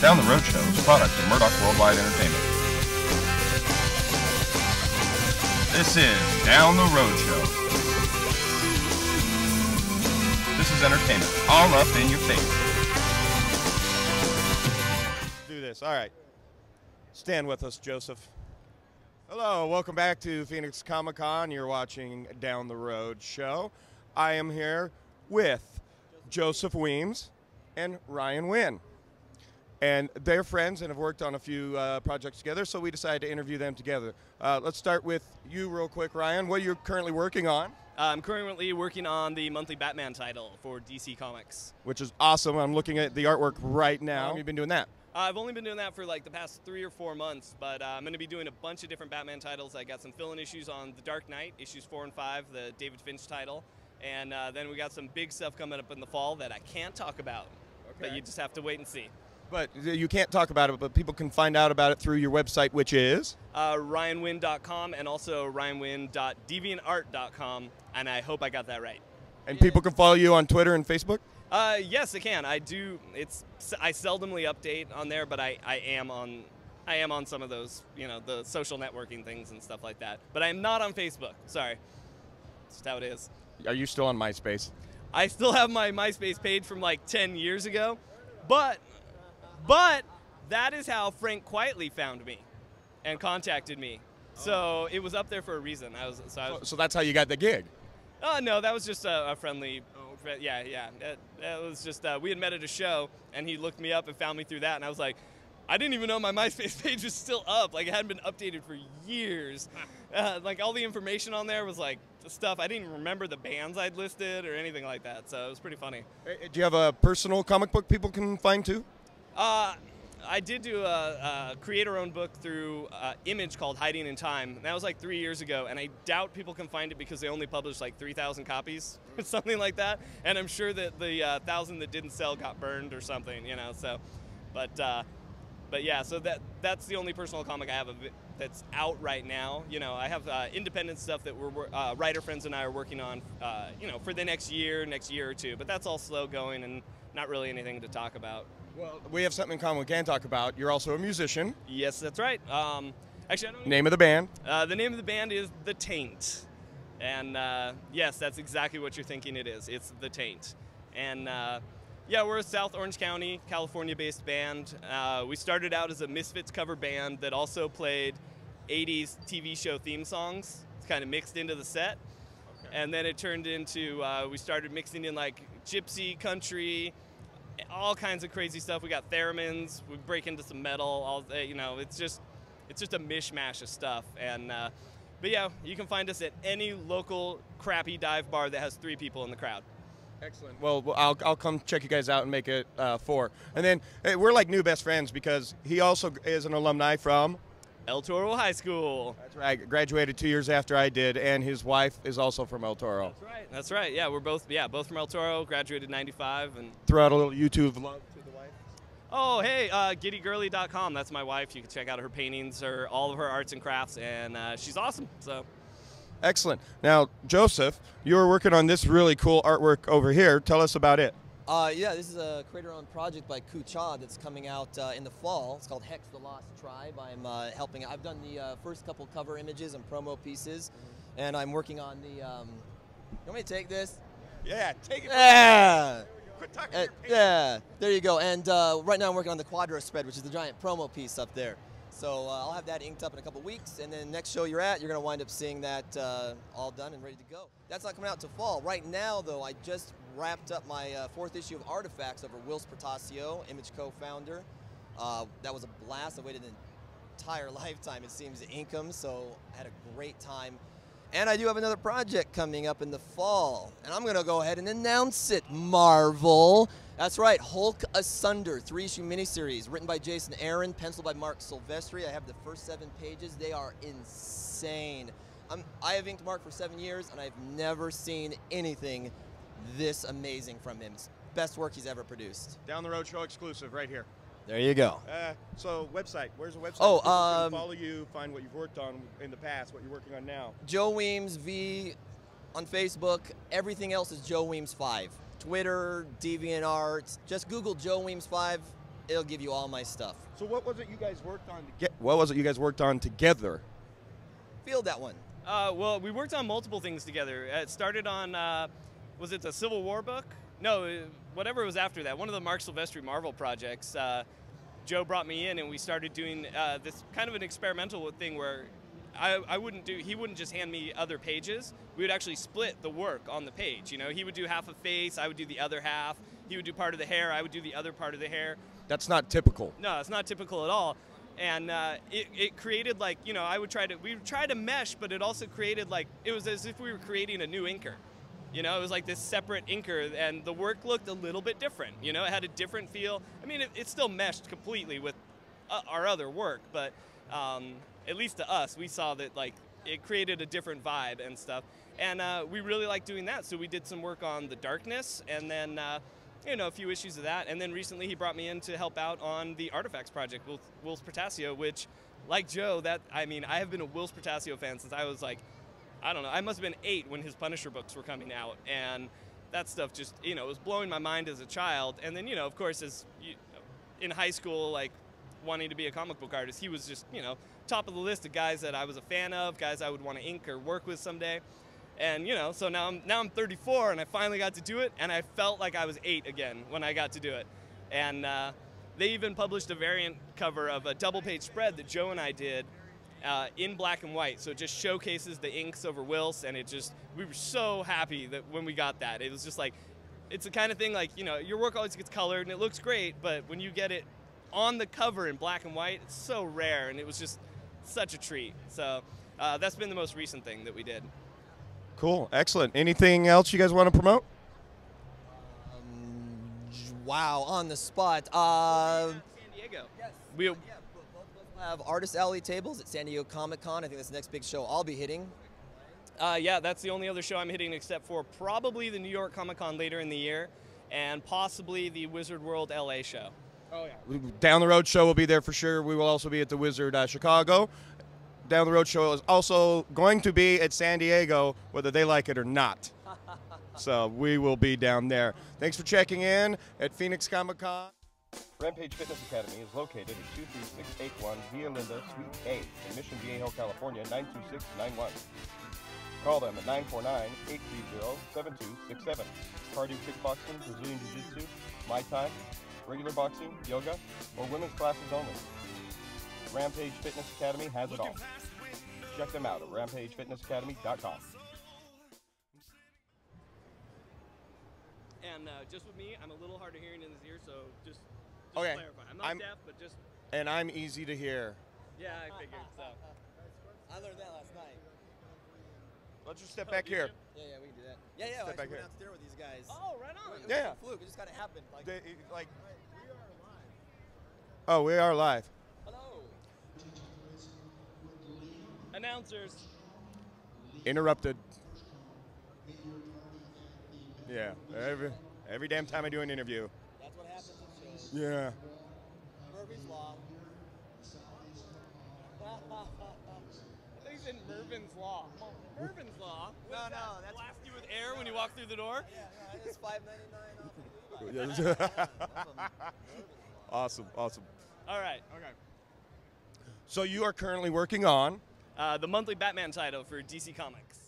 Down the Road Show is a product of Murdock Worldwide Entertainment. This is Down the Road Show. This is entertainment, all up in your face. Do this. All right. Stand with us, Joseph. Hello, welcome back to Phoenix Comicon. You're watching Down the Road Show. I am here with Joseph Weems and Ryan Winn. And they're friends and have worked on a few projects together, so we decided to interview them together. Let's start with you real quick, Ryan. What are you currently working on? I'm currently working on the monthly Batman title for DC Comics. Which is awesome. I'm looking at the artwork right now. How long have you been doing that? I've only been doing that for like the past 3 or 4 months, but I'm going to be doing a bunch of different Batman titles. I got some fill-in issues on The Dark Knight, issues 4 and 5, the David Finch title. And then we got some big stuff coming up in the fall that I can't talk about, but you just have to wait and see. But you can't talk about it, but people can find out about it through your website, which is? RyanWinn.com and also RyanWinn.deviantart.com, and I hope I got that right. And people can follow you on Twitter and Facebook? Yes, they can. I do. I seldomly update on there, but I am on some of those, you know, the social networking things and stuff like that. But I am not on Facebook. Sorry. That's just how it is. Are you still on MySpace? I still have my MySpace page from like 10 years ago, but that is how Frank Quietly found me and contacted me. So it was up there for a reason. So that's how you got the gig? No, that was just a friendly. Yeah. That was just we had met at a show, and he looked me up and found me through that, and I was like, I didn't even know my MySpace page was still up. Like, it hadn't been updated for years. Like, all the information on there was like stuff I didn't even remember the bands I'd listed or anything like that. So it was pretty funny. Do you have a personal comic book people can find too? I did do a creator-owned book through Image called Hiding in Time. That was like 3 years ago, and I doubt people can find it because they only published like 3,000 copies or something like that. And I'm sure that the 1,000 that didn't sell got burned or something, you know. So, but yeah, so that's the only personal comic I have of it that's out right now. You know, I have independent stuff that we're writer friends and I are working on, you know, for the next year or two. But that's all slow going and not really anything to talk about. Well, we have something in common we can talk about. You're also a musician. Yes, that's right. Actually, I don't Name of the band? The name of the band is The Taint. And yes, that's exactly what you're thinking it is. It's The Taint. And yeah, we're a South Orange County, California-based band. We started out as a Misfits cover band that also played 80s TV show theme songs. It's kind of mixed into the set. Okay. And then it turned into, we started mixing in like gypsy, country, all kinds of crazy stuff. We got theremins. We break into some metal. All you know, it's just a mishmash of stuff. And but yeah, you can find us at any local crappy dive bar that has 3 people in the crowd. Excellent. Well, I'll come check you guys out and make it 4. And then hey, we're like new best friends because he also is an alumni from El Toro High School. That's right. Graduated 2 years after I did, and his wife is also from El Toro. That's right. That's right. Yeah, we're both from El Toro. Graduated '95 and throw out a little YouTube love to the wife. Oh, hey, giddygirly.com. That's my wife. You can check out her paintings or all of her arts and crafts, and she's awesome. So. Excellent. Now, Joseph, you were working on this really cool artwork over here. Tell us about it. Yeah, this is a creator-owned project by Kucha that's coming out in the fall. It's called Hex the Lost Tribe. I'm helping. I've done the first couple cover images and promo pieces, and I'm working on the. You want me to take this? Yeah, take it. Yeah. Quit talking. Yeah. There you go. And right now I'm working on the Quadro spread, which is the giant promo piece up there. So I'll have that inked up in a couple weeks, and then next show you're at, you're going to wind up seeing that all done and ready to go. That's not coming out till fall. Right now, though, I just wrapped up my 4th issue of Artifacts over Will Spertasio, Image co-founder. That was a blast. I waited an entire lifetime, it seems, to ink them, so I had a great time. And I do have another project coming up in the fall, and I'm going to go ahead and announce it, Marvel. That's right, Hulk Asunder, 3-issue miniseries, written by Jason Aaron, penciled by Mark Silvestri. I have the first 7 pages. They are insane. I have inked Mark for 7 years, and I've never seen anything this amazing from him. Best work he's ever produced. Down the Road Show exclusive right here. There you go. So website, where's the website? Oh, People can follow you, find what you've worked on in the past, what you're working on now. Joe Weems V on Facebook. Everything else is Joe Weems 5. Twitter, DeviantArt. Just Google Joe Weems 5. it'll give you all my stuff. So what was it you guys worked on what was it you guys worked on together? Field that one. Well, we worked on multiple things together. It started on, was it the Civil War book? No, whatever was after that. One of the Mark Silvestri Marvel projects. Joe brought me in and we started doing this kind of an experimental thing where he wouldn't just hand me other pages. We would actually split the work on the page. You know, he would do half a face, I would do the other half. He would do part of the hair, I would do the other part of the hair. That's not typical. No, it's not typical at all. And it created like, you know, we would try to mesh, but it also created like, it was as if we were creating a new inker. You know, it was like this separate inker, and the work looked a little bit different. You know, it had a different feel. I mean, it still meshed completely with our other work, but at least to us, we saw that like it created a different vibe and stuff. And we really liked doing that, so we did some work on the darkness, and then you know, a few issues of that. And then recently he brought me in to help out on the Artifacts project, Will Spertasio, which, like Joe, I mean, I have been a Will Spertasio fan since I was like, I don't know, I must have been 8 when his Punisher books were coming out. And that stuff just, you know, was blowing my mind as a child. And then, you know, of course, in high school, like, wanting to be a comic book artist, he was just, you know, top of the list of guys that I was a fan of, guys I would want to ink or work with someday. And, you know, so now I'm 34 and I finally got to do it, and I felt like I was 8 again when I got to do it. And they even published a variant cover of a double-page spread that Joe and I did in black and white. So it just showcases the inks over Wills, and we were so happy that when we got that. It was just like, it's the kind of thing like, you know, your work always gets colored and it looks great, but when you get it on the cover in black and white, it's so rare, and it was just such a treat. So that's been the most recent thing that we did. Cool, excellent. Anything else you guys want to promote? Wow, on the spot. San Diego. Yes. We'll have Artist Alley tables at San Diego Comicon. I think that's the next big show I'll be hitting. Yeah, that's the only other show I'm hitting except for probably the New York Comic-Con later in the year, and possibly the Wizard World LA show. Oh, yeah. Down the Road show will be there for sure. We will also be at the Wizard Chicago. Down the Road show is also going to be at San Diego, whether they like it or not. So we will be down there. Thanks for checking in at Phoenix Comic-Con. Rampage Fitness Academy is located at 23681 Via Linda, Suite A, in Mission Viejo, California, 92691. Call them at 949-830-7267. Cardio kickboxing, Brazilian Jiu-Jitsu, Muay Thai, regular boxing, yoga, or women's classes only. Rampage Fitness Academy has it all. Check them out at rampagefitnessacademy.com. And just with me, I'm a little hard of hearing in his ear, so just Okay. clarify. I'm not deaf, but just... And I'm easy to hear. Yeah, I figured, so... I learned that last night. Let's just step back here. Yeah, we can do that. Yeah, I back went here. out there with these guys. Oh, right on. It was Yeah. a fluke. It just kind of happened. Like, Oh, we are live. hello. Announcers. Interrupted. Yeah, every damn time I do an interview. That's what happens in shows. Yeah. Murphy's Law. I think it's in Mervin's Law. Mervin's Law? No, that's... Blast you with air when you walk through the door? Yeah, it's $5.99 off the Awesome. All right. Okay. So you are currently working on The monthly Batman title for DC Comics.